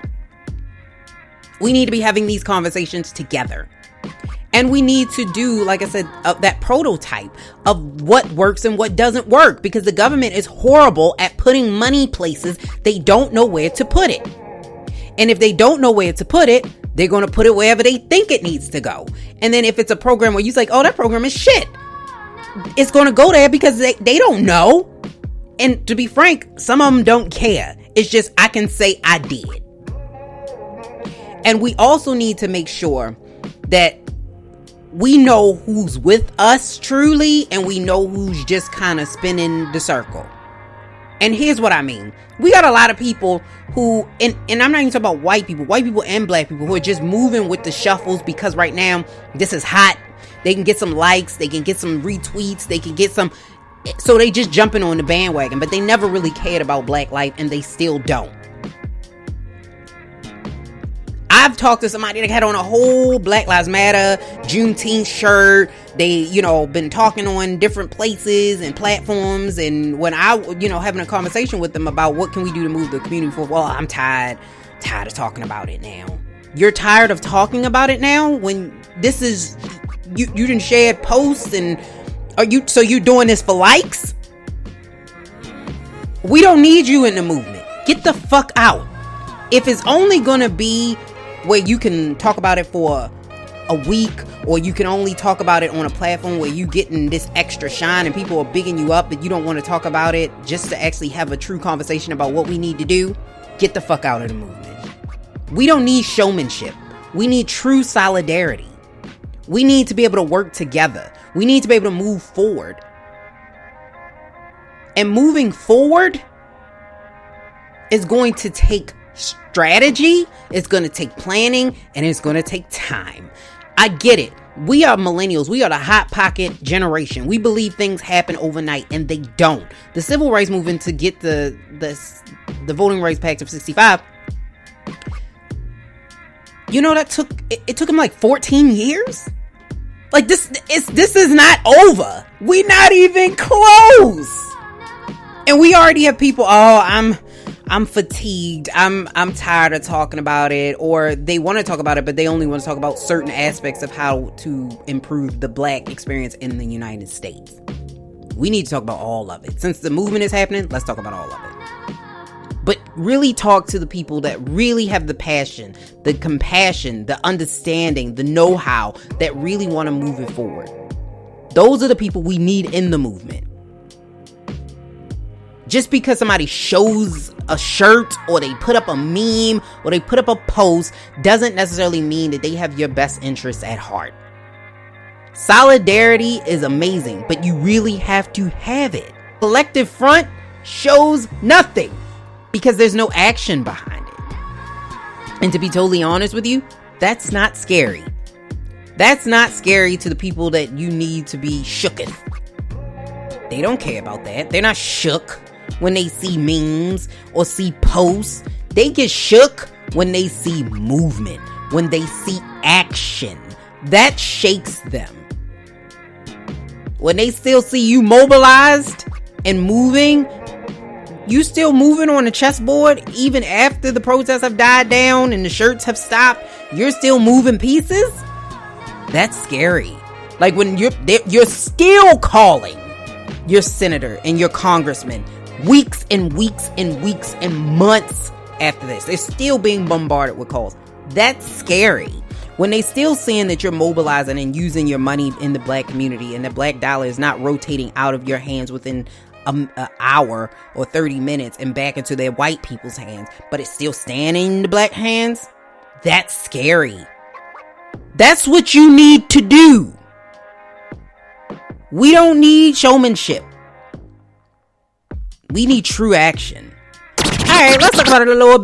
We need to be having these conversations together. And we need to do, like I said, that prototype of what works and what doesn't work, because the government is horrible at putting money places they don't know where to put it. And if they don't know where to put it, they're going to put it wherever they think it needs to go. And then if it's a program where you say, oh, that program is shit, it's going to go there because they don't know. And to be frank, some of them don't care. It's just, I can say I did. And we also need to make sure that we know who's with us truly, and we know who's just kind of spinning the circle. And here's what I mean. We got a lot of people who, and I'm not even talking about white people and black people who are just moving with the shuffles because right now this is hot. They can get some likes, they can get some retweets, they can get some, so they just jumping on the bandwagon, but they never really cared about black life, and they still don't. I've talked to somebody that had on a whole Black Lives Matter Juneteenth shirt. They, been talking on different places and platforms. And when I, having a conversation with them about what can we do to move the community forward, well, I'm tired of talking about it now. You're tired of talking about it now when this is, you didn't share posts and so you doing this for likes? We don't need you in the movement. Get the fuck out. If it's only going to be where you can talk about it for a week, or you can only talk about it on a platform where you getting this extra shine and people are bigging you up, but you don't want to talk about it just to actually have a true conversation about what we need to do, get the fuck out of the movement. We don't need showmanship. We need true solidarity. We need to be able to work together. We need to be able to move forward. And moving forward is going to take strategy, it's going to take planning, and it's going to take time. I get it. We are millennials. We are the hot pocket generation. We believe things happen overnight, and they don't. The civil rights movement to get the voting rights pact of 65, you know, that took him like 14 years. Like this is not over. We're not even close. And we already have people, I'm fatigued. I'm tired of talking about it, or they want to talk about it, but they only want to talk about certain aspects of how to improve the black experience in the United States. We need to talk about all of it. Since the movement is happening, let's talk about all of it. But really talk to the people that really have the passion, the compassion, the understanding, the know-how, that really want to move it forward. Those are the people we need in the movement. Just because somebody shows a shirt, or they put up a meme, or they put up a post, doesn't necessarily mean that they have your best interests at heart. Solidarity is amazing, but you really have to have it. Collective front shows nothing because there's no action behind it. And to be totally honest with you, that's not scary. That's not scary to the people that you need to be shooken. They don't care about that. They're not shook when they see memes or see posts. They get shook when they see movement, when they see action. That shakes them. When they still see you mobilized and moving, you still moving on the chessboard even after the protests have died down and the shirts have stopped, you're still moving pieces. That's scary. Like when you're still calling your senator and your congressman weeks and weeks and weeks and months after this. They're still being bombarded with calls. That's scary. When they still seeing that you're mobilizing and using your money in the black community, and the black dollar is not rotating out of your hands within an hour or 30 minutes and back into their white people's hands, but it's still standing in the black hands, that's scary. That's what you need to do. We don't need showmanship. We need true action. Alright, let's talk about it a little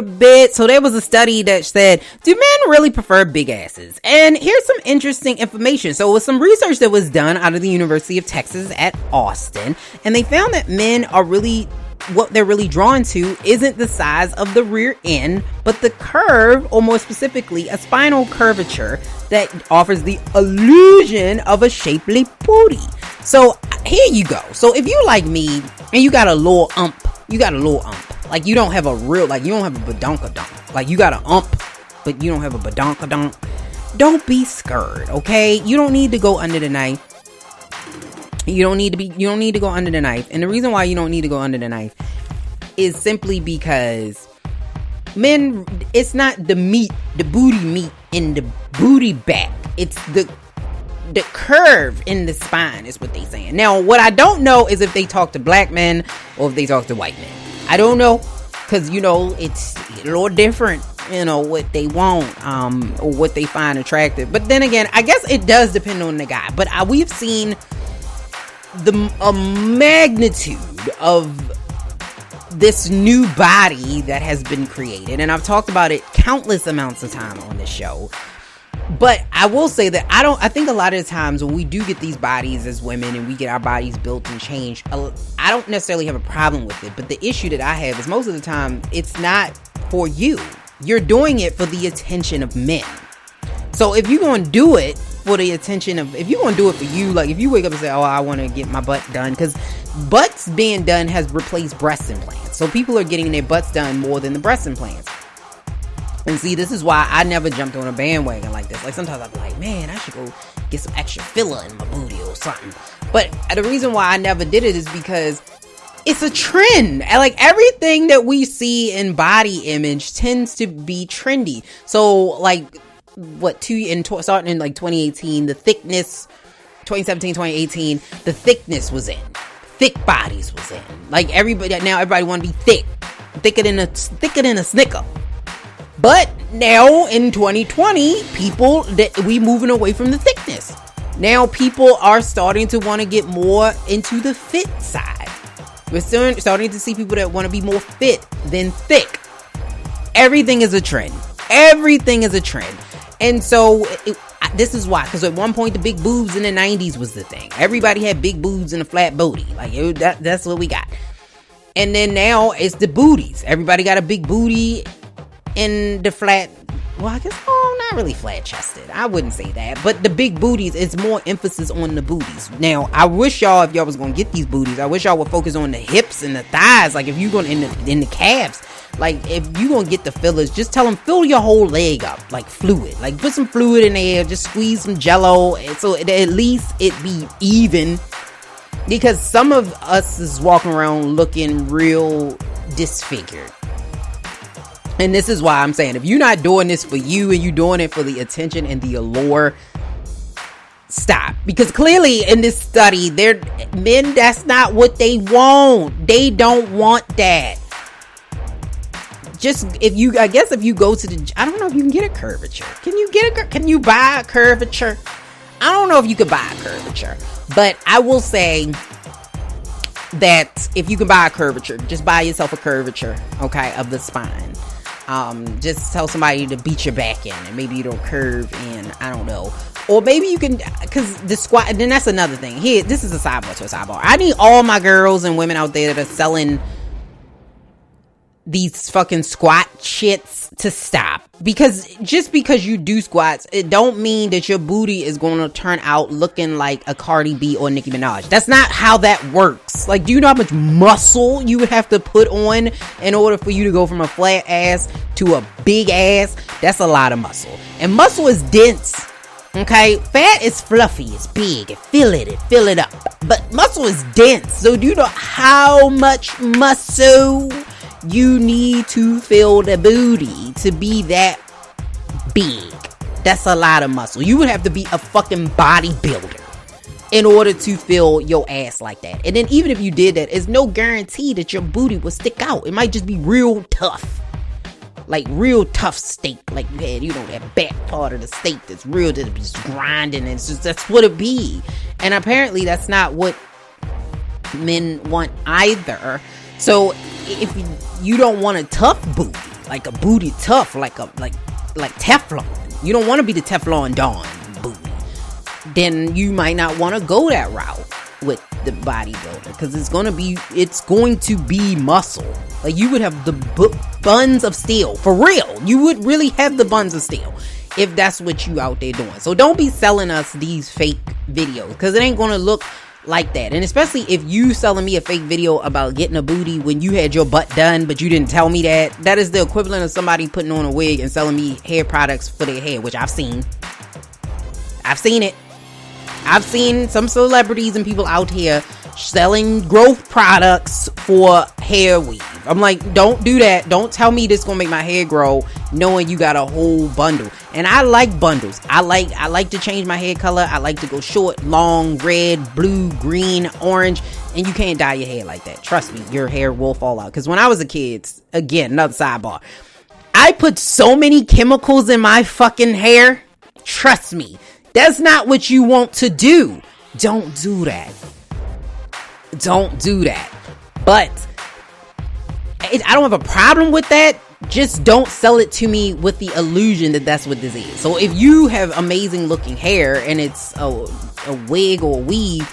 bit. So there was a study that said, do men really prefer big asses? And here's some interesting information. So it was some research that was done out of the University of Texas at Austin. And they found that men are really, what they're really drawn to isn't the size of the rear end, but the curve, or more specifically, a spinal curvature that offers the illusion of a shapely booty. So here you go. So if you like me and you got a little ump, like you don't have a real, like you don't have a badonkadonk, like you got an ump, but you don't have a badonkadonk, don't be scared, okay? You don't need to go under the knife. You don't need to go under the knife. And the reason why you don't need to go under the knife is simply because men, it's not the meat, the booty meat in the booty back. It's the curve in the spine is what they saying. Now, what I don't know is if they talk to black men or if they talk to white men. I don't know, because, you know, it's a little different, you know, what they want, or what they find attractive. But then again, I guess it does depend on the guy. But we've seen a magnitude of this new body that has been created, and I've talked about it countless amounts of time on this show. But I will say that I think a lot of the times when we do get these bodies as women and we get our bodies built and changed, I don't necessarily have a problem with it. But the issue that I have is most of the time it's not for you. You're doing it for the attention of men. So if you're going to do it for the attention of, if you're going to do it for you, like if you wake up and say, oh, I want to get my butt done, because butts being done has replaced breast implants. So people are getting their butts done more than the breast implants. And see, this is why I never jumped on a bandwagon like this. Like sometimes I'd be like, man, I should go get some extra filler in my booty or something. But the reason why I never did it is because it's a trend. Like everything that we see in body image tends to be trendy. So like starting in like 2018, the thickness, 2017, 2018, the thickness was in. Thick bodies was in. Like everybody want to be thick. thicker than a Snicker. But now in 2020, we moving away from the thickness. Now people are starting to want to get more into the fit side. We're starting to see people that want to be more fit than thick. Everything is a trend. And so this is why, because at one point the big boobs in the 90s was the thing. Everybody had big boobs and a flat booty. Like that's what we got. And then now it's the booties. Everybody got a big booty and the flat. Well, I guess not really flat chested. I wouldn't say that, but the big booties, it's more emphasis on the booties. Now, I wish y'all, if y'all was gonna get these booties, I wish y'all would focus on the hips and the thighs. Like if you going in the calves. Like, if you gonna get the fillers, just tell them fill your whole leg up, like fluid. Like, put some fluid in there, just squeeze some jello, so at least it be even. Because some of us is walking around looking real disfigured. And this is why I'm saying, if you're not doing this for you and you're doing it for the attention and the allure, stop. Because clearly in this study, men, that's not what they want. They don't want that. Just if you go to the, I don't know if you can get a curvature. Can you buy a curvature? I don't know if you could buy a curvature, but I will say that if you can buy a curvature, just buy yourself a curvature, okay, of the spine. Just tell somebody to beat your back in and maybe it'll curve in, I don't know. Or maybe you can, because the squat, and then that's another thing. Here, this is a sidebar to a sidebar. I need all my girls and women out there that are selling these fucking squat shits to stop. Because just because you do squats, it don't mean that your booty is going to turn out looking like a Cardi B or Nicki Minaj. That's not how that works. Like, do you know how much muscle you would have to put on in order for you to go from a flat ass to a big ass? That's a lot of muscle. And muscle is dense. Okay, fat is fluffy, it's big, fill it up. But muscle is dense. So do you know how much muscle you need to fill the booty to be that big? That's a lot of muscle. You would have to be a fucking bodybuilder in order to fill your ass like that. And then even if you did that, it's no guarantee that your booty will stick out. It might just be real tough. Like real tough steak. Like you had, that back part of the steak that's real, that's just grinding. And it's just, that's what it be. And apparently that's not what men want either. So if you don't want a tough booty, like a booty tough, like Teflon, you don't want to be the Teflon Dawn booty, then you might not want to go that route with the bodybuilder, because it's going to be muscle. Like you would have the buns of steel, for real. You would really have the buns of steel if that's what you out there doing. So don't be selling us these fake videos, because it ain't going to look like that. And especially if you selling me a fake video about getting a booty when you had your butt done but you didn't tell me that is the equivalent of somebody putting on a wig and selling me hair products for their hair, which I've seen it. I've seen some celebrities and people out here selling growth products for hair weave. I'm like, don't do that. Don't tell me this gonna make my hair grow knowing you got a whole bundle. And I like bundles. I like to change my hair color. I like to go short, long, red, blue, green, orange. And you can't dye your hair like that. Trust me, your hair will fall out. Because when I was a kid, again, another sidebar, I put so many chemicals in my fucking hair. Trust me, that's not what you want to do. Don't do that. But I don't have a problem with that. Just don't sell it to me with the illusion that that's what this is. So if you have amazing looking hair and it's a wig or a weave,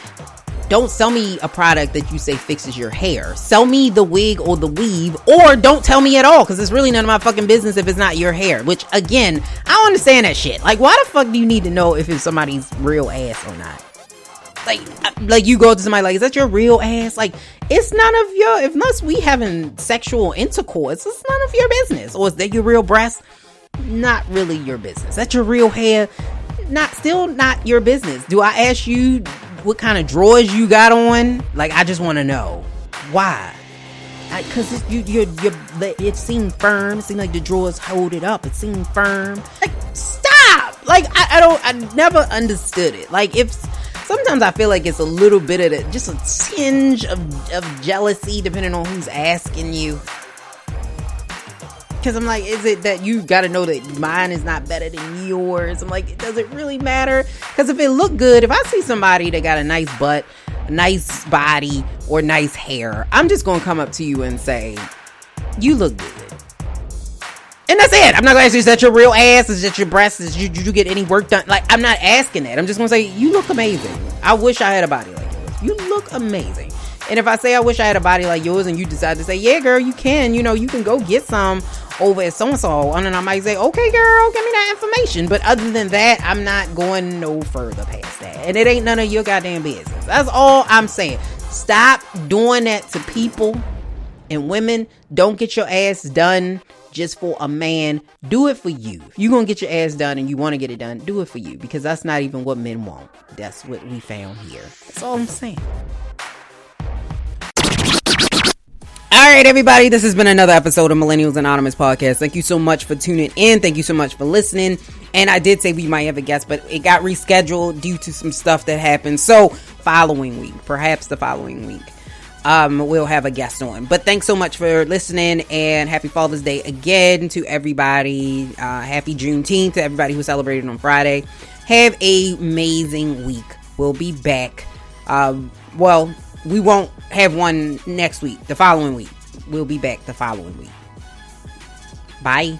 don't sell me a product that you say fixes your hair. Sell me the wig or the weave, or don't tell me at all, because it's really none of my fucking business if it's not your hair. Which, again, I don't understand that shit. Like, why the fuck do you need to know if it's somebody's real ass or not? Like you go to somebody like, is that your real ass? Like, it's none of your, unless we having sexual intercourse, it's none of your business. Or is that your real breast? Not really your business. That's your real hair? Still not your business. Do I ask you what kind of drawers you got on? Like, I just want to know. Why? Because it seemed firm. It seemed like the drawers hold it up. It seemed firm. Like, stop! Like, I never understood it. Like, sometimes I feel like it's a little bit of just a tinge of jealousy, depending on who's asking you. because I'm like, is it that you got to know that mine is not better than yours? I'm like, does it really matter? Because if it look good, if I see somebody that got a nice butt, a nice body, or nice hair, I'm just going to come up to you and say, you look good. And that's it. I'm not going to ask you, is that your real ass? Is that your breasts? Did you get any work done? Like, I'm not asking that. I'm just going to say, you look amazing. I wish I had a body like yours. You look amazing. And if I say I wish I had a body like yours and you decide to say, yeah, girl, you can, you can go get some over at so-and-so. And then I might say, okay, girl, give me that information. But other than that, I'm not going no further past that. And it ain't none of your goddamn business. That's all I'm saying. Stop doing that to people and women. Don't get your ass done just for a man. Do it for you. If you're going to get your ass done and you want to get it done, do it for you. Because that's not even what men want. That's what we found here. That's all I'm saying. All right, everybody, this has been another episode of Millennialz Anonymous Podcast. Thank you so much for tuning in. Thank you so much for listening. And I did say we might have a guest, but it got rescheduled due to some stuff that happened. So perhaps the following week, we'll have a guest on. But thanks so much for listening, and happy Father's Day again to everybody. Happy Juneteenth to everybody who celebrated on Friday. Have an amazing week. We'll be back. We won't have one next week. The following week. We'll be back the following week. Bye.